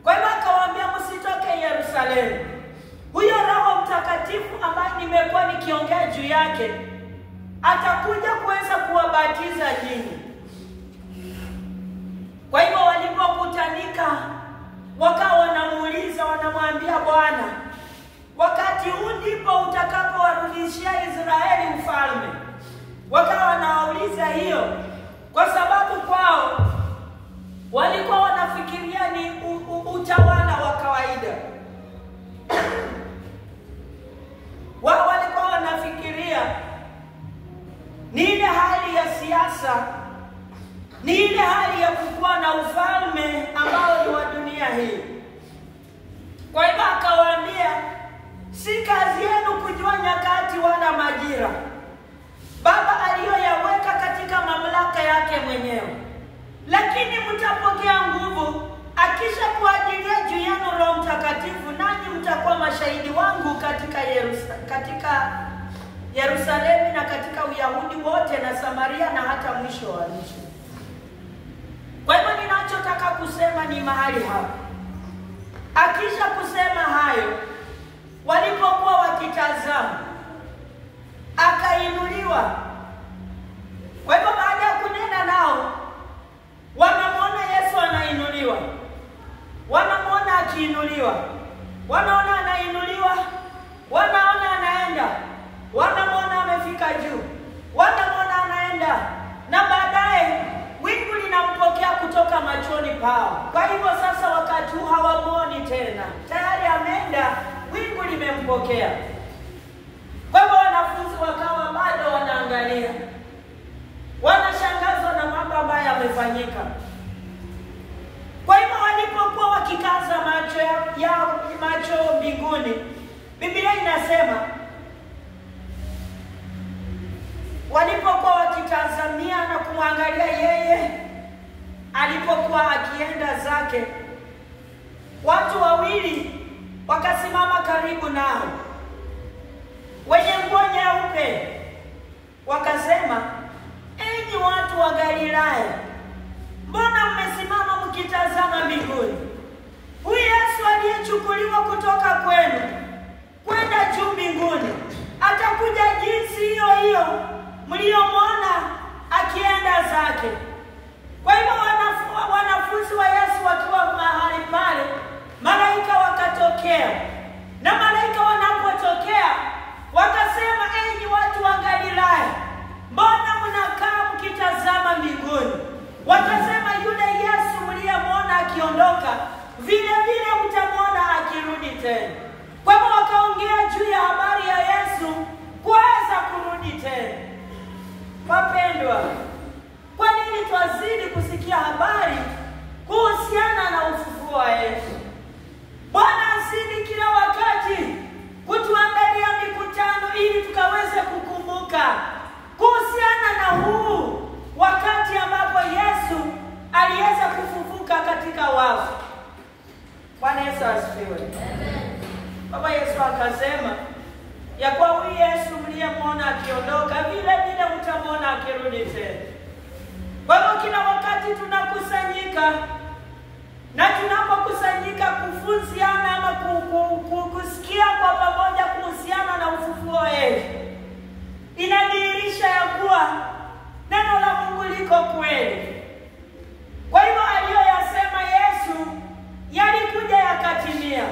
Kwa hivyo akawaambia, msitoke Yerusalemu. Huyo Roho Mtakatifu ambaye nimekuwa nikiongea juu yake, atakuja kuweza kuwabatiza nyinyi. Kwa hivyo walipokutanika, wakawa wanamuuliza, wanamwambia, Bwana, wakati huu ndipo utakapowarudishia Israeli ufalme? Wakawa wanawauliza hiyo kwa sababu kwao walikuwa wanafikiria ni utawala wa kawaida. Wao walikuwa wanafikiria ni ile hali ya siasa, ni ile hali ya kukuwa na ufalme ambao ni wa dunia hii. Kwa hivyo akawaambia, si kazi yenu kujua nyakati wala majira Baba aliyoyaweka katika mamlaka yake mwenyewe, lakini mtapokea nguvu akisha kuajilia juu yenu Roho Mtakatifu, nanyi mtakuwa mashahidi wangu katika Yerusalemu na katika Uyahudi wote na Samaria na hata mwisho wa nchi. Kwa hivyo ninachotaka kusema ni mahali hapa, akisha kusema hayo, walipokuwa wakitazama, akainuliwa. Kwa hivyo baada ya kunena nao, wanamuona Yesu anainuliwa, wanamuona akiinuliwa, wanaona anainuliwa, wanaona anaenda, wanamuona amefika juu. pao. Kwa hivyo sasa wakati huu hawamwoni tena, tayari ameenda, wingu limempokea. Kwa hivyo wanafunzi wakawa bado wanaangalia, wanashangazwa na mambo ambayo yamefanyika. Kwa hivyo walipokuwa wakikaza macho mbinguni, Biblia inasema walipokuwa wakitazamia na kumwangalia yeye alipokuwa akienda zake, watu wawili wakasimama karibu nao, wenye nguo nyeupe, wakasema, enyi watu wa Galilaya, mbona mmesimama mkitazama mbinguni? Huyu Yesu aliyechukuliwa kutoka kwenu kwenda juu mbinguni atakuja jinsi hiyo hiyo mliomwona akienda zake. Kwa hivyo wanafunzi wa Yesu wakiwa mahali pale, malaika wakatokea, na malaika wanapotokea wakasema, enyi watu wa Galilaya, mbona mnakaa mkitazama mbinguni? Wakasema, yule Yesu mliyemwona akiondoka, vile vile mtamwona akirudi tena. Kwa hivyo wakaongea juu ya habari ya Yesu kuweza kurudi tena. Wapendwa, kwa nini twazidi kusikia habari kuhusiana na ufufuo wa Yesu? Bwana azidi kila wakati kutuandalia mikutano ili tukaweze kukumbuka kuhusiana na huu wakati ambapo Yesu aliweza kufufuka katika wafu. Bwana Yesu asifiwe. Baba Yesu akasema ya kwa huyu Yesu mliyemwona akiondoka, vile vile mtamwona akirudi tena. Kwa hivyo kila wakati tunakusanyika, na tunapokusanyika kufunziana ama kusikia kwa pamoja kuhusiana na ufufuo wa Yesu, inadhihirisha ya kuwa neno la Mungu liko kweli. Kwa hivyo aliyoyasema Yesu yalikuja yakatimia.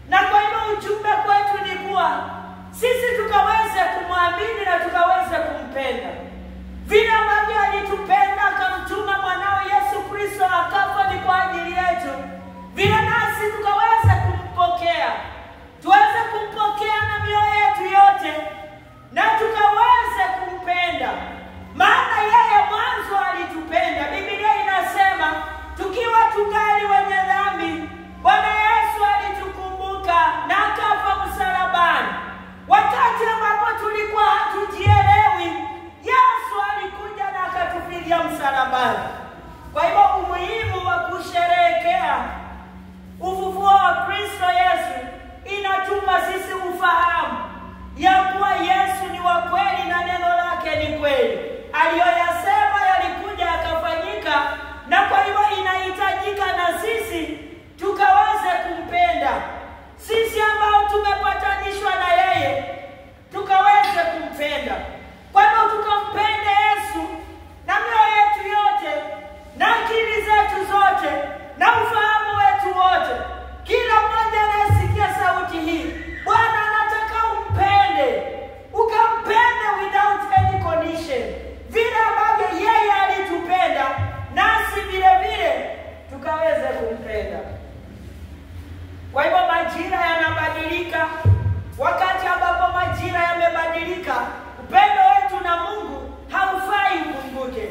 Na kwa hivyo ujumbe kwetu ni kuwa sisi tukaweze kumwamini na tukaweze kumpenda. Vile ambavyo alitupenda akamtuma mwanao Yesu Kristo akafa ni kwa ajili yetu, vile nasi tukaweze kumpokea. Tuweze kumpokea na mioyo yetu yote, na tukaweze kumpenda. Maana yeye mwanzo alitupenda. Biblia inasema tukiwa tungali wenye dhambi, Bwana Yesu alitukumbuka na akafa msalabani. Wakati ambapo tulikuwa hatujielewi, Yesu alikuja na akatufilia msalabani. Kwa hivyo umuhimu wa kusherehekea ufufuo wa Kristo Yesu inatupa sisi ufahamu ya kuwa Yesu ni wa kweli na neno lake ni kweli. Aliyoyasema yalikuja akafanyika, na kwa hivyo inahitajika na sisi tukaweze kumpenda. Sisi ambao tumepatanishwa na yeye tukaweze kumpenda. Kwa hivyo tukampende Yesu na mioyo yetu yote, na akili zetu zote, na ufahamu wetu wote. Kila mmoja anayesikia sauti hii, Bwana anataka umpende. Ukampende without any condition. Vile ambavyo yeye alitupenda, nasi vile vile tukaweze kumpenda. Kwa hivyo majira yanabadilika. Wakati ambapo majira yamebadilika, upendo wetu na Mungu haufai upunguke.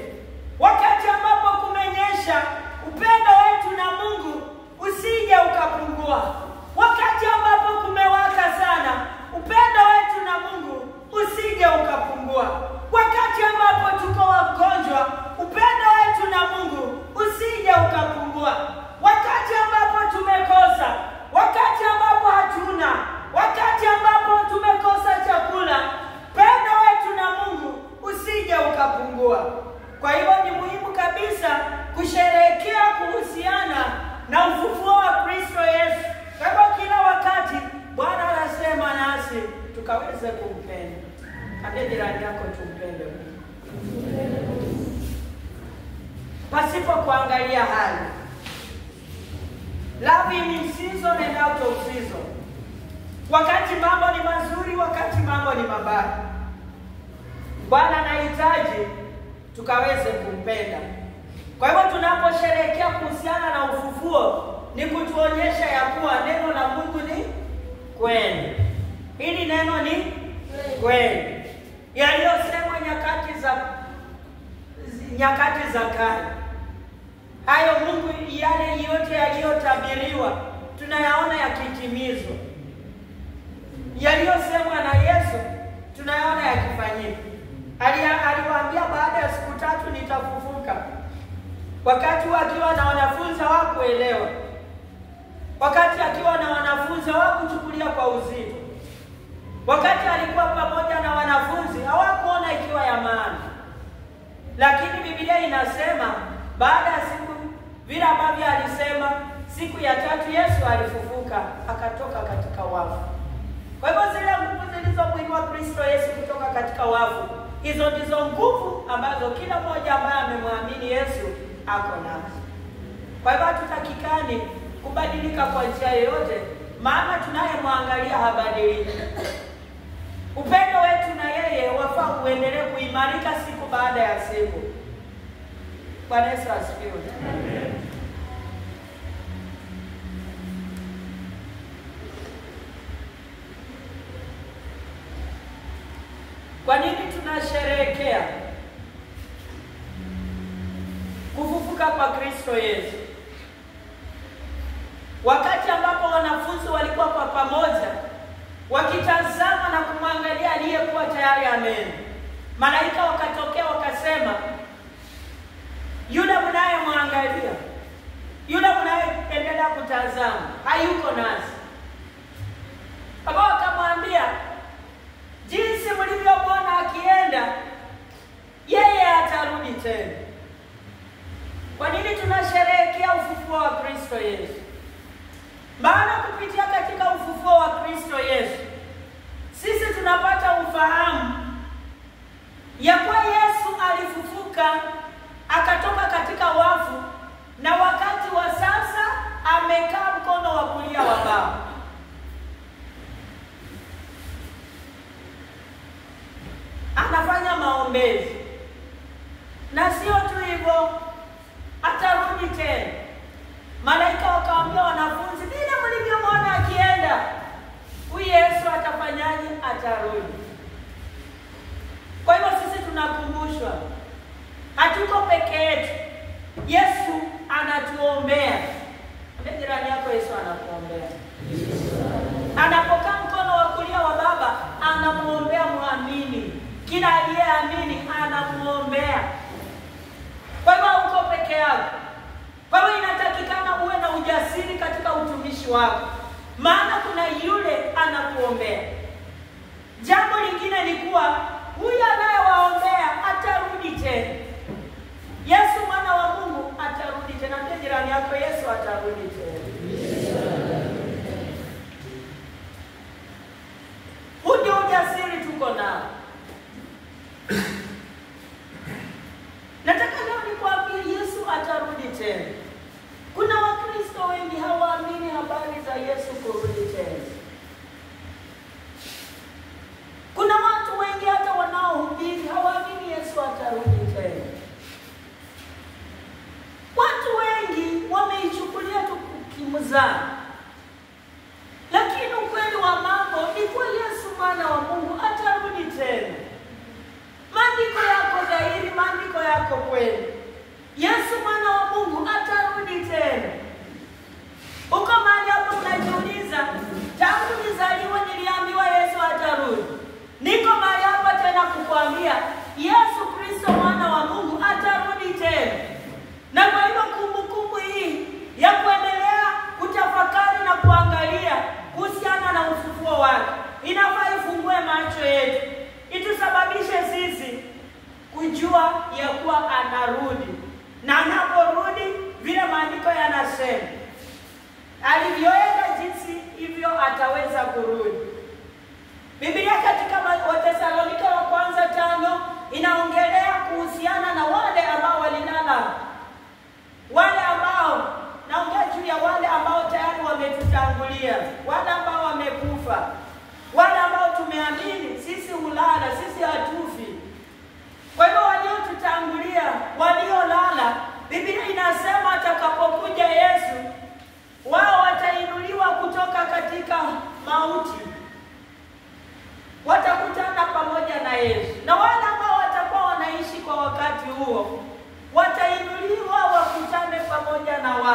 Wakati ambapo kumenyesha, upendo wetu na Mungu usije ukapungua. Wakati ambapo kumewaka sana, upendo wetu na Mungu usije ukapungua. Wakati ambapo tuko wagonjwa, upendo wetu na Mungu usije ukapungua. Wakati ambapo tumekosa, wakati ambapo hatuna, wakati ambapo tumekosa chakula, upendo wetu na Mungu usije ukapungua. Kwa hivyo ni muhimu kabisa kusherehekea kuhusiana na ufufuo wa Kristo Yesu. Kwa hivyo kila wakati Bwana anasema nasi tukaweze kumpenda. Ambia jirani yako tumpende Mungu. Pasipo kuangalia hali. Love him in season and out of season. Wakati mambo ni mazuri, wakati mambo ni mabaya, Bwana anahitaji tukaweze kumpenda. Kwa hivyo tunaposherehekea kuhusiana na ufufuo ni kutuonyesha ya kuwa neno la Mungu ni kweli. Hili neno ni kweli. Yaliyosemwa nyakati za kale. Hayo Mungu, yale yote yaliyotabiriwa tunayaona yakitimizwa. Yaliyosemwa na Yesu tunayaona yakifanyika. Aliwaambia baada ya siku 3 nitafufuka. Wakati akiwa na wanafunzi hawakuelewa. Wakati akiwa na wanafunzi hawakuchukulia kwa uzito. Wakati alikuwa pamoja na wanafunzi hawakuona ikiwa ya maana. Lakini Biblia inasema baada ya siku vile ambavyo alisema, siku ya 3 Yesu alifufuka akatoka katika wafu. Kwa hivyo zile nguvu zilizomwinua Kristo Yesu kutoka katika wafu, hizo ndizo nguvu ambazo kila mmoja ambaye amemwamini Yesu ako nazo. Kwa hivyo hatutakikani kubadilika kwa njia yoyote, maana tunayemwangalia habadiliki. Upendo wetu na yeye wafaa uendelee kuimarika siku baada ya siku. Bwana Yesu asifiwe. Amen. Kwa nini tunasherehekea kufufuka kwa Kristo Yesu? Wakati ambapo wanafunzi walikuwa kwa pamoja wakitazama na kumwangalia aliyekuwa tayari amen, malaika wakatokea wakasema, yule mnayemwangalia, yule mnayeendelea kutazama hayuko nasi. Baba akamwambia, jinsi mlivyomwona akienda, yeye atarudi tena. Kwa nini tunasherehekea ufufuo wa Kristo Yesu? Maana kupitia katika ufufuo wa Kristo Yesu, sisi tunapata ufahamu ya kuwa Yesu alifufuka akatoka katika wafu, na wakati wa sasa amekaa mkono wa kulia wa Baba. Anafanya maombezi. Na sio tu hivyo, atarudi tena. Malaika wakaambia wanafunzi, vile mlivyomwona akienda, huyu Yesu atafanyaje? Atarudi. Kwa hivyo sisi tunakumbushwa, hatuko peke yetu. Yesu anatuombea. Mbele jirani yako, Yesu anakuombea. Anapokaa mkono wa kulia wa Baba, anamuombea muamini. Kila aliyeamini anamuombea. Kwa hivyo uko peke yako. Kwa hivyo inatakikana uwe na ujasiri katika utumishi wako, maana kuna yule anakuombea. Jambo lingine ni kuwa huyu anayewaombea atarudi tena. Yesu mwana wa Mungu atarudi tena. Mbele jirani yako, Yesu atarudi tena. Huu ndio ujasiri tuko nao. Nataka leo nikwambie, Yesu atarudi tena. Kuna Wakristo wengi hawaamini habari za Yesu kurudi tena. Kuna watu wengi hata wanaohubiri hawaamini Yesu atarudi tena. Watu wengi wameichukulia tu kimzaa. Lakini ukweli wa mambo ni kwa Yesu mwana wa Mungu atarudi tena. Maandiko yako dhahiri, maandiko yako kweli. Yesu mwana wa Mungu atarudi tena. Uko mahali hapo unajiuliza, tangu nizaliwe niliambiwa Yesu atarudi. Niko mahali hapa tena kukuambia, Yesu Kristo mwana wa Mungu atarudi tena. Na kwa hivyo kumbukumbu hii ya kuendelea kutafakari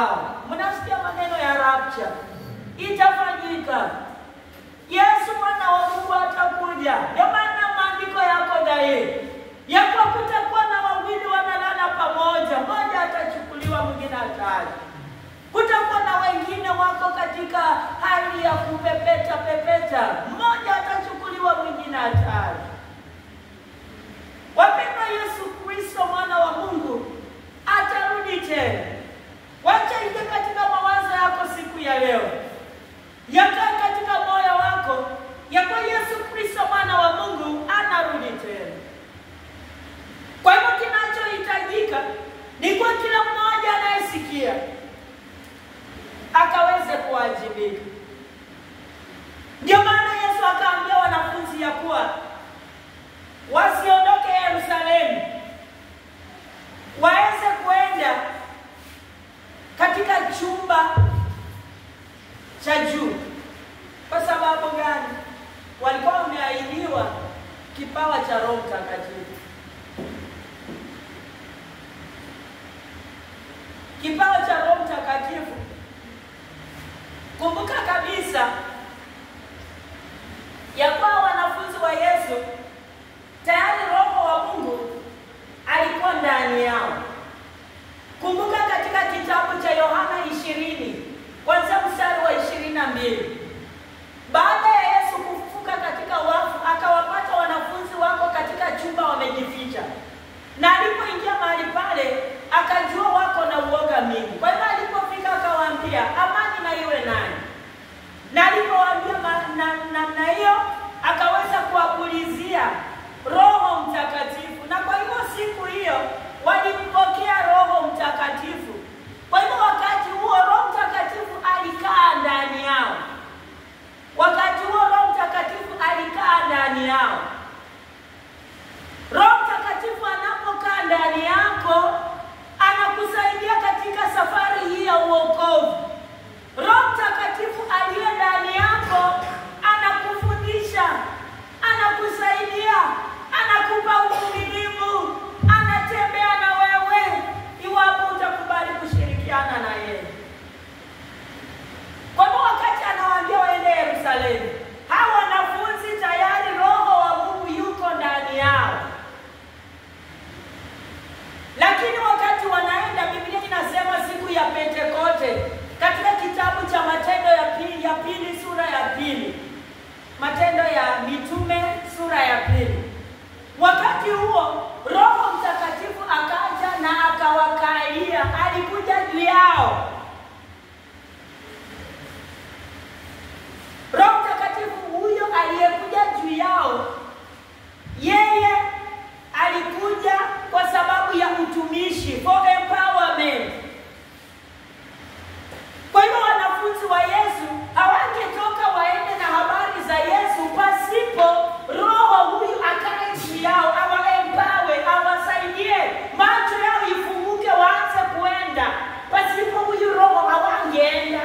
wao. Mnasikia maneno ya rapture. Itafanyika. Yesu mwana wa Mungu atakuja. Ndio maana maandiko yako dhahiri. Yapo kutakuwa na wawili wanalala pamoja. Mmoja atachukuliwa, mwingine ataachwa. Kutakuwa na wengine wako katika hali ya kupepeta pepeta. Mmoja atachukuliwa, mwingine ataachwa. Wapendwa, Yesu Kristo mwana wa Mungu atarudi tena. Wacha ije katika mawazo yako siku ya leo. Yakae katika moyo wako ya kwa Yesu Kristo mwana wa Mungu anarudi tena. Kwa hivyo kinachohitajika ni kwa kila mmoja anayesikia akaweze kuwajibika. Ndio maana Yesu akaambia wanafunzi ya kuwa wasiondoke Yerusalemu, waweze kuenda katika chumba cha juu. Kwa sababu gani? Walikuwa wameahidiwa kipawa cha Roho Mtakatifu. Kipawa cha Roho Mtakatifu, kumbuka kabisa ya kwa wanafunzi wa Yesu tayari Roho wa Mungu alikuwa ndani yao. Kumbuka katika kitabu cha Yohana 20 kuanzia mstari wa 22. Baada ya Yesu kufufuka katika wafu, akawapata wanafunzi wako katika chumba wamejificha. Na alipoingia mahali pale, akajua wako na uoga mingi. Kwa hivyo alipofika akawaambia, amani na iwe nanyi. Na alipowaambia namna hiyo, akaweza kuwapulizia Roho Mtakatifu. Na kwa hivyo siku hiyo walimpokea Roho Mtakatifu. Kwa hivyo wakati huo Roho Mtakatifu alikaa ndani yao. Wakati huo Roho Mtakatifu alikaa ndani yao. Roho Mtakatifu anapokaa ndani yako, anakusaidia katika safari hii ya uokovu. Roho Mtakatifu aliye ndani yako anakufundisha, anakusaidia, anakupa uvumilivu, anatembea na wewe iwapo utakubali kushirikiana na yeye. Kwa hivyo wakati anawaambia waende Yerusalemu, hawa wanafunzi tayari Roho wa Mungu yuko ndani yao. Lakini wakati wanaenda, Biblia inasema siku ya Pentekoste katika kitabu cha Matendo ya pili sura ya pili. Matendo ya Mitume sura ya pili. Wakati huo Roho Mtakatifu akaja na akawakalia, alikuja juu yao. Roho Mtakatifu huyo aliyekuja juu yao, yeye alikuja kwa sababu ya utumishi, for empowerment. Kwa hivyo wanafunzi wa Yesu hawangetoka waende na habari za Yesu pasipo Roho huyu akae juu yao, awaempower, awasaidie, macho yao ifunguke waanze kuenda. Pasipo huyu Roho hawangeenda.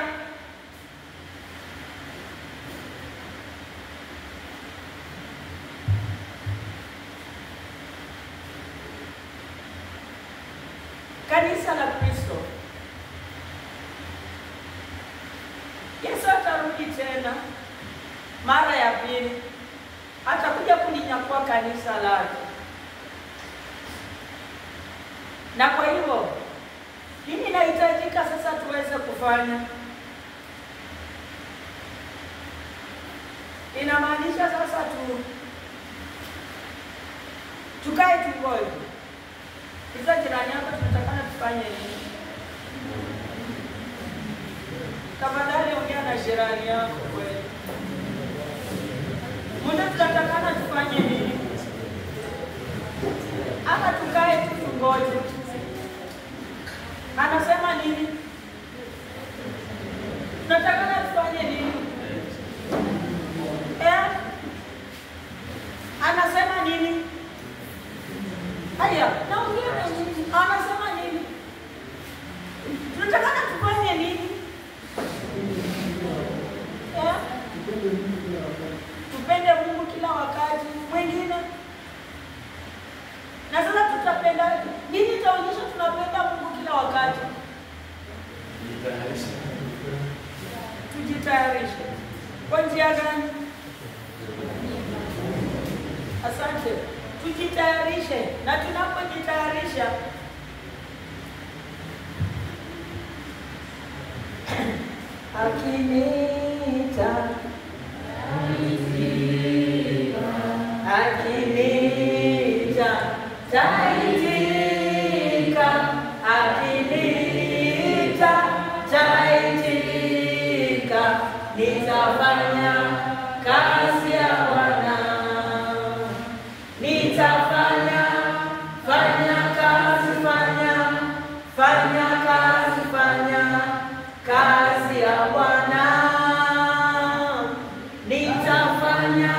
Kanisa la Kristo, Yesu atarudi tena mara ya pili. Atakuja kulinyakua kanisa lake. Na kwa hivyo nini inahitajika sasa tuweze kufanya? Inamaanisha sasa tukae tungoje. Kisa jirani yako tunatakana tufanye nini? Tafadhali ongea na jirani yako kweli. Mbona tunatakana tufanye nini? Ama tukae tu tungoje? Anasema nini? Tunatakana tufanye nini? Anasema nini? Haya, naongea na nini? Anasema nini? Tunatakana tufanye nini? Tupende Mungu kila wakati. Mwingine. Na sasa tutapenda nini? Tujitayarishe. Kwa njia gani? Asante. Tujitayarishe, na tunapojitayarisha akinita taitika, akinita taitika, nitafanya kazi ya Bwana, nitafanya kazi ya Bwana, nitafanya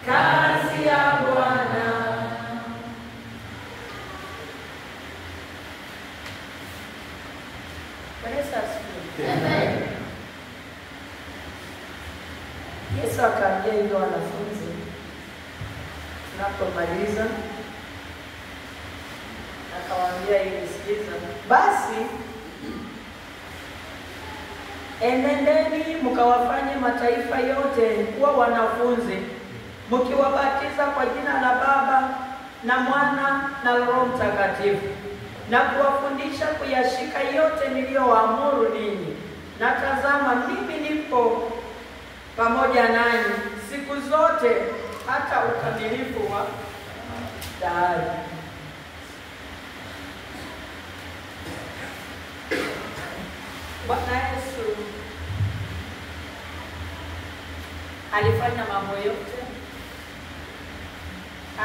kazi ya Bwana. Yesu akaambia hivyo wanafunzi tunapomaliza, akawaambia hivi, sikiza, basi enendeni mkawafanye mataifa yote kuwa wanafunzi, mkiwabatiza kwa jina la Baba na Mwana na Roho Mtakatifu, na kuwafundisha kuyashika yote niliyowaamuru ninyi. Na tazama, mimi nipo pamoja nanyi siku zote hata ukamilifu wa dahari. Bwana Yesu alifanya mambo yote,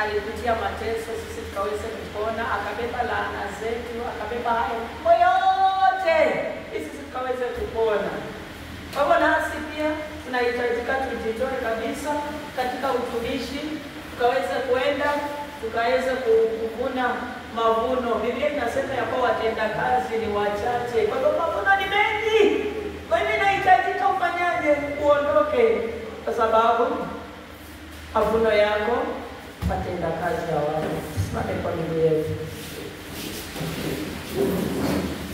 alipitia mateso sisi tukaweze kupona, akabeba laana zetu, akabeba hayo mambo yote sisi tukaweze kupona. Kwa hivyo nasi pia tunahitajika tujitoe kabisa katika utumishi, tukaweze kuenda, tukaweze kuvuna mavuno. Biblia inasema ya kwa watenda kazi ni wachache, kwa hivyo mavuno ni mengi. Kwa hivyo inahitajika ufanyaje? Uondoke, kwa sababu mavuno yako watenda kazi ya watu. Simame kwa miguu yetu.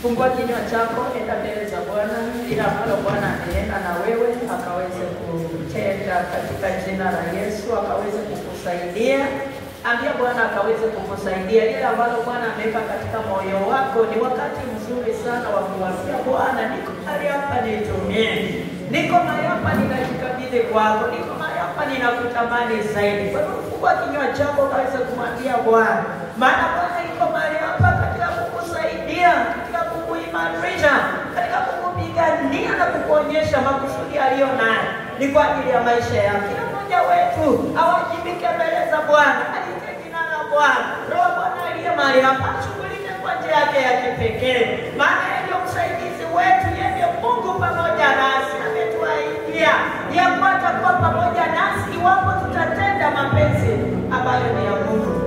Fungua kinywa chako, enda mbele za Bwana, ili ambalo Bwana amenena na wewe akaweze kutenda katika jina la Yesu, akaweze kukusaidia. Ambia Bwana akaweze kukusaidia. Ile ambalo Bwana ameweka katika moyo wako ni wakati mzuri sana wa kumwambia Bwana, niko mahali hapa nitumie. Niko mahali hapa ninajikabidhi kwako. Niko mahali hapa ninakutamani zaidi. Kwa hivyo fungua kinywa chako kaweze kumwambia Bwana. Maana Bwana yuko mahali hapa katika kukusaidia, katika kukuimarisha, katika kukupigania na kukuonyesha makusudi aliyo nayo ni kwa ajili ya maisha yako. Kila mmoja wetu awajibike mbele za Bwana. Bwana, Roho Bwana aliye mahali hapa shughulike kwa njia yake ya kipekee. Maana yeye ndio msaidizi wetu, yeye ndio Mungu pamoja nasi. Ametuahidia ya kwamba kwa pamoja nasi iwapo tutatenda mapenzi ambayo ni ya Mungu.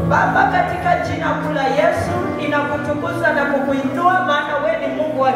Baba, katika jina kuu la Yesu ninakutukuza na kukuinua, maana wewe ni Mungu wa